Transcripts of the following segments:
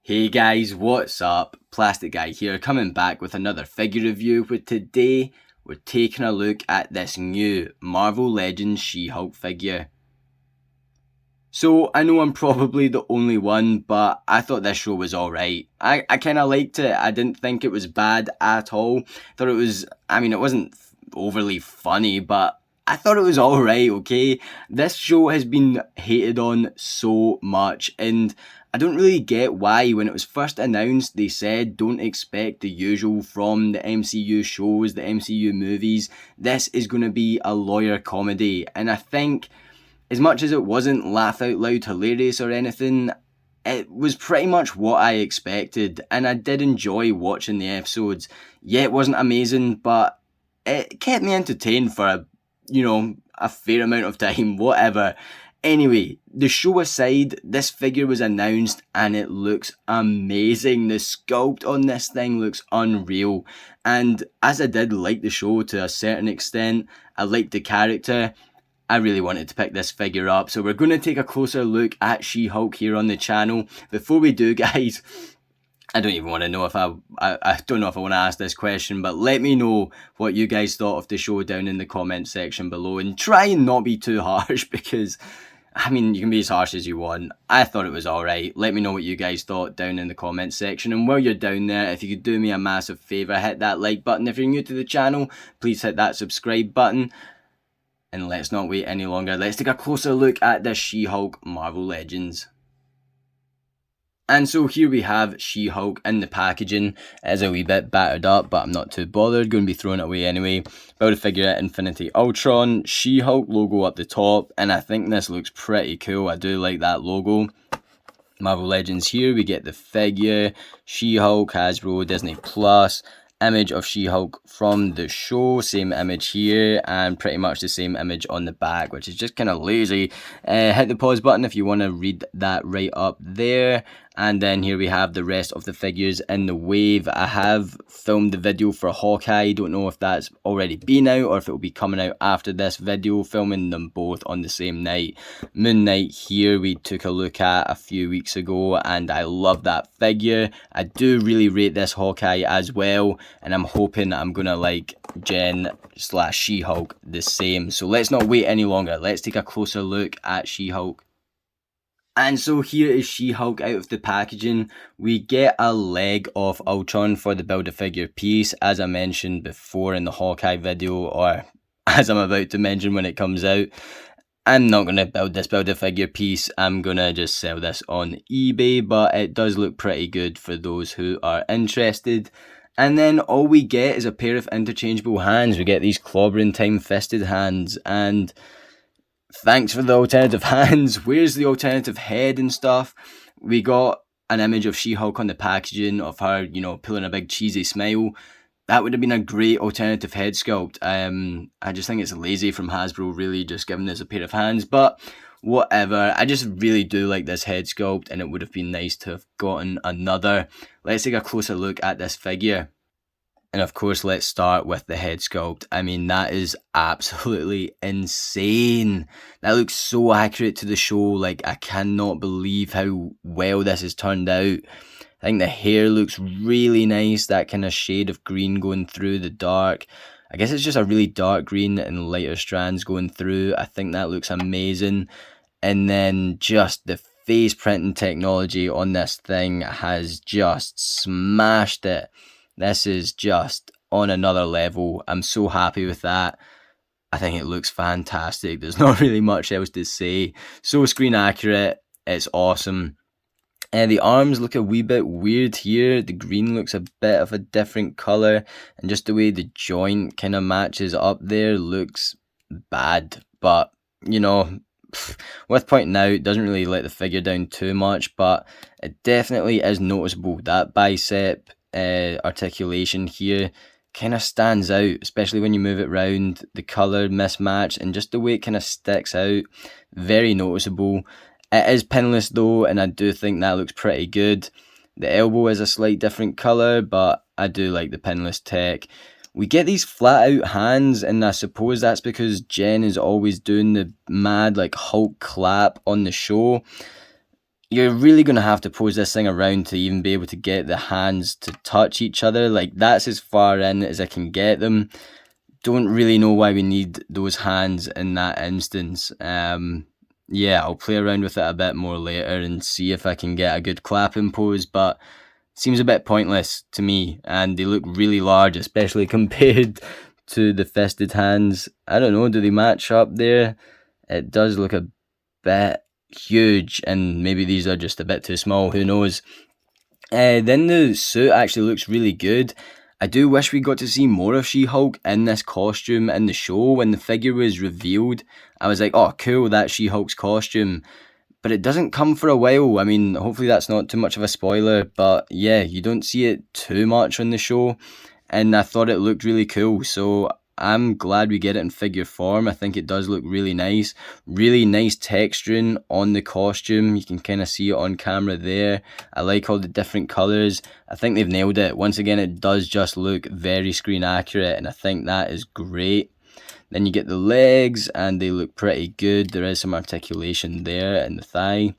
Hey guys, what's up? Plastic Guy here, coming back with another figure review. Where today we're taking a look at this new Marvel Legends She-Hulk figure. So I know I'm probably the only one, but I thought this show was alright. I kind of liked it. I didn't think it was bad at all. Thought it was, it wasn't overly funny, but I thought it was alright, okay? This show has been hated on so much, and I don't really get why. When it was first announced, they said don't expect the usual from the MCU shows, the MCU movies. This is going to be a lawyer comedy, and I think as much as it wasn't laugh out loud hilarious or anything, it was pretty much what I expected, and I did enjoy watching the episodes. Yeah, it wasn't amazing, but it kept me entertained for a fair amount of time, whatever. Anyway, the show aside, this figure was announced and it looks amazing. The sculpt on this thing looks unreal. And as I did like the show to a certain extent, I liked the character, I really wanted to pick this figure up. So we're going to take a closer look at She-Hulk here on the channel. Before we do, guys, I don't even want to know if I don't know if I want to ask this question, but let me know what you guys thought of the show down in the comment section below, and try and not be too harsh, because you can be as harsh as you want. I thought it was alright. Let me know what you guys thought down in the comment section, and while you're down there, if you could do me a massive favour, hit that like button. If you're new to the channel, please hit that subscribe button. And let's not wait any longer. Let's take a closer look at the She-Hulk Marvel Legends. And so here we have She-Hulk in the packaging. It is a wee bit battered up, but I'm not too bothered. Going to be throwing it away anyway. Build a figure at Infinity Ultron. She-Hulk logo up the top. And I think this looks pretty cool. I do like that logo. Marvel Legends here. We get the figure. She-Hulk, Hasbro, Disney Plus. Image of She-Hulk from the show, same image here, and pretty much the same image on the back, which is just kind of lazy. Hit the pause button if you want to read that right up there. And then here we have the rest of the figures in the wave. I have filmed the video for Hawkeye. Don't know if that's already been out or if it will be coming out after this video, filming them both on the same night. Moon Knight here we took a look at a few weeks ago, and I love that figure. I do really rate this Hawkeye as well, and I'm hoping I'm gonna like Jen/She-Hulk the same. So let's not wait any longer. Let's take a closer look at She-Hulk. And so here is She-Hulk out of the packaging. We get a leg of Ultron for the Build-A-Figure piece, as I mentioned before in the Hawkeye video, or as I'm about to mention when it comes out. I'm not going to build this Build-A-Figure piece. I'm going to just sell this on eBay, but it does look pretty good for those who are interested. And then all we get is a pair of interchangeable hands. We get these clobbering time-fisted hands, and thanks for the alternative hands. Where's the alternative head and stuff? We got an image of She-Hulk on the packaging of her, pulling a big cheesy smile. That would have been a great alternative head sculpt. I just think it's lazy from Hasbro, really, just giving us a pair of hands. But whatever. I just really do like this head sculpt, and it would have been nice to have gotten another. Let's take a closer look at this figure. And of course, let's start with the head sculpt. That is absolutely insane. That looks so accurate to the show. Like, I cannot believe how well this has turned out. I think the hair looks really nice. That kind of shade of green going through the dark. I guess it's just a really dark green and lighter strands going through. I think that looks amazing. And then just the face printing technology on this thing has just smashed it. This is just on another level. I'm so happy with that. I think it looks fantastic. There's not really much else to say. So screen accurate. It's awesome. And the arms look a wee bit weird here. The green looks a bit of a different colour. And just the way the joint kind of matches up there looks bad. But, worth pointing out, it doesn't really let the figure down too much. But it definitely is noticeable. That bicep articulation here kind of stands out, especially when you move it around. The colour mismatch and just the way it kind of sticks out, very noticeable. It is pinless though, and I do think that looks pretty good. The elbow is a slight different colour, but I do like the pinless tech. We get these flat out hands, and I suppose that's because Jen is always doing the mad like Hulk clap on the show. you're really going to have to pose this thing around to even be able to get the hands to touch each other. Like, that's as far in as I can get them. Don't really know why we need those hands in that instance. Yeah, I'll play around with it a bit more later and see if I can get a good clapping pose, but seems a bit pointless to me, and they look really large, especially compared to the fisted hands. I don't know, do they match up there? It does look a bit huge, and maybe these are just a bit too small, who knows. Then the suit actually looks really good. I do wish we got to see more of She-Hulk in this costume in the show. When the figure was revealed, I was like, oh cool, that's She-Hulk's costume. But it doesn't come for a while. I mean, hopefully that's not too much of a spoiler, but yeah, you don't see it too much on the show, and I thought it looked really cool, so I'm glad we get it in figure form. I think it does look really nice texturing on the costume. You can kind of see it on camera there. I like all the different colours. I think they've nailed it. Once again, it does just look very screen accurate, and I think that is great. Then you get the legs, and they look pretty good. There is some articulation there in the thigh.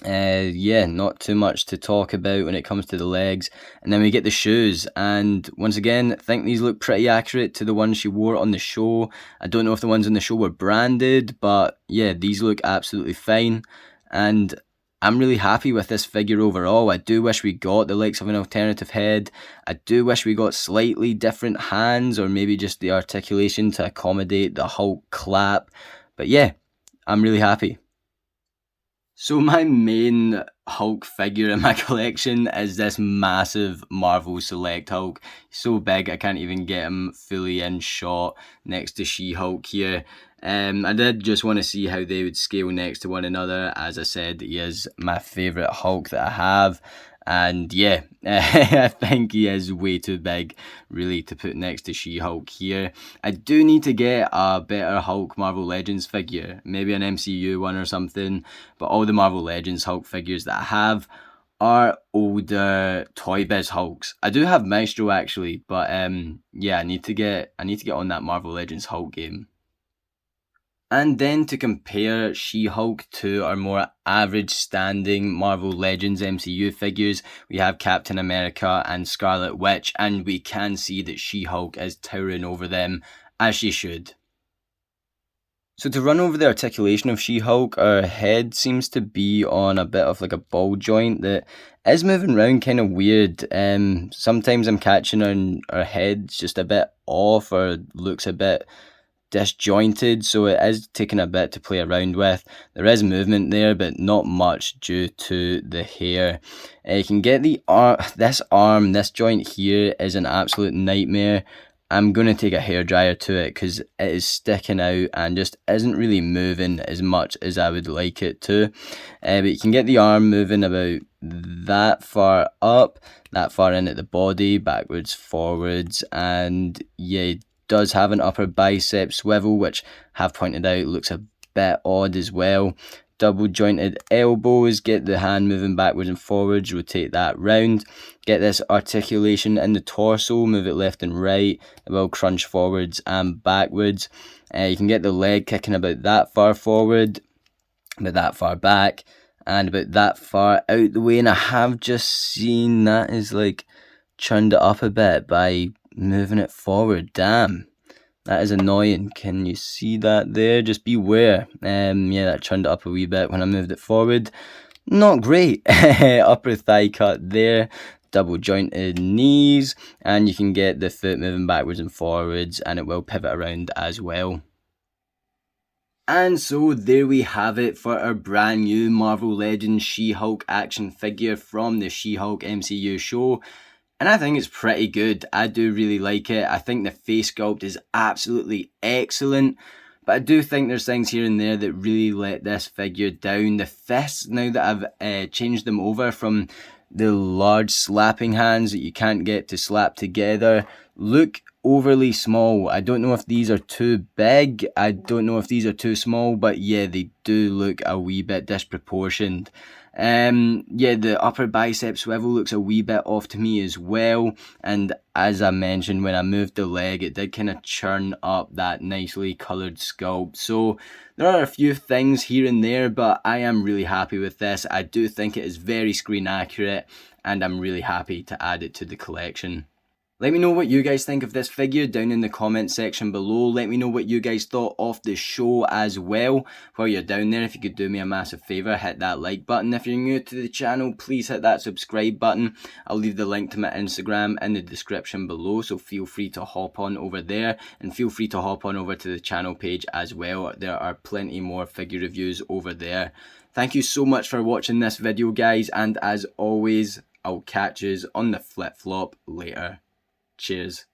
Yeah, not too much to talk about when it comes to the legs. And then we get the shoes, and once again, I think these look pretty accurate to the ones she wore on the show. I don't know if the ones on the show were branded, but yeah, these look absolutely fine. And I'm really happy with this figure overall. I do wish we got the likes of an alternative head. I do wish we got slightly different hands, or maybe just the articulation to accommodate the Hulk clap. But yeah, I'm really happy. So my main Hulk figure in my collection is this massive Marvel Select Hulk. He's so big I can't even get him fully in shot next to She-Hulk here. I did just want to see how they would scale next to one another. As I said, he is my favourite Hulk that I have. And yeah, I think he is way too big, really, to put next to She-Hulk here. I do need to get a better Hulk Marvel Legends figure, maybe an MCU one or something, but all the Marvel Legends Hulk figures that I have are older Toy Biz Hulks. I do have Maestro actually, but yeah, I need to get on that Marvel Legends Hulk game. And then to compare She-Hulk to our more average standing Marvel Legends MCU figures, we have Captain America and Scarlet Witch, and we can see that She-Hulk is towering over them, as she should. So to run over the articulation of She-Hulk, her head seems to be on a bit of like a ball joint that is moving around kind of weird. Sometimes I'm catching her head's just a bit off, or looks a bit disjointed, so it is taking a bit to play around with. There is movement there, but not much due to the hair. You can get the this joint here is an absolute nightmare. I'm going to take a hairdryer to it because it is sticking out and just isn't really moving as much as I would like it to. But you can get the arm moving about that far up, that far in at the body, backwards, forwards, and yeah, does have an upper bicep swivel, which have pointed out looks a bit odd as well. Double jointed elbows, get the hand moving backwards and forwards, rotate that round. Get this articulation in the torso, move it left and right, it will crunch forwards and backwards. You can get the leg kicking about that far forward, about that far back, and about that far out the way. And I have just seen that is like churned it up a bit by moving it forward. Damn, that is annoying. Can you see that there? Just beware. Yeah, that churned it up a wee bit when I moved it forward. Not great. Upper thigh cut there, double jointed knees, and you can get the foot moving backwards and forwards, and it will pivot around as well. And so there we have it for our brand new Marvel Legends She-Hulk action figure from the She-Hulk MCU show. And I think it's pretty good. I do really like it. I think the face sculpt is absolutely excellent. But I do think there's things here and there that really let this figure down. The fists, now that I've changed them over from the large slapping hands that you can't get to slap together, look overly small. I don't know if these are too big, I don't know if these are too small, but yeah, they do look a wee bit disproportioned. Yeah, the upper bicep swivel looks a wee bit off to me as well, and as I mentioned, when I moved the leg, it did kind of churn up that nicely coloured sculpt. So there are a few things here and there, but I am really happy with this. I do think it is very screen accurate, and I'm really happy to add it to the collection. Let me know what you guys think of this figure down in the comment section below. Let me know what you guys thought of the show as well. While you're down there, if you could do me a massive favour, hit that like button. If you're new to the channel, please hit that subscribe button. I'll leave the link to my Instagram in the description below, so feel free to hop on over there, and feel free to hop on over to the channel page as well. There are plenty more figure reviews over there. Thank you so much for watching this video, guys, and as always, I'll catch yous on the flip-flop later. Cheers.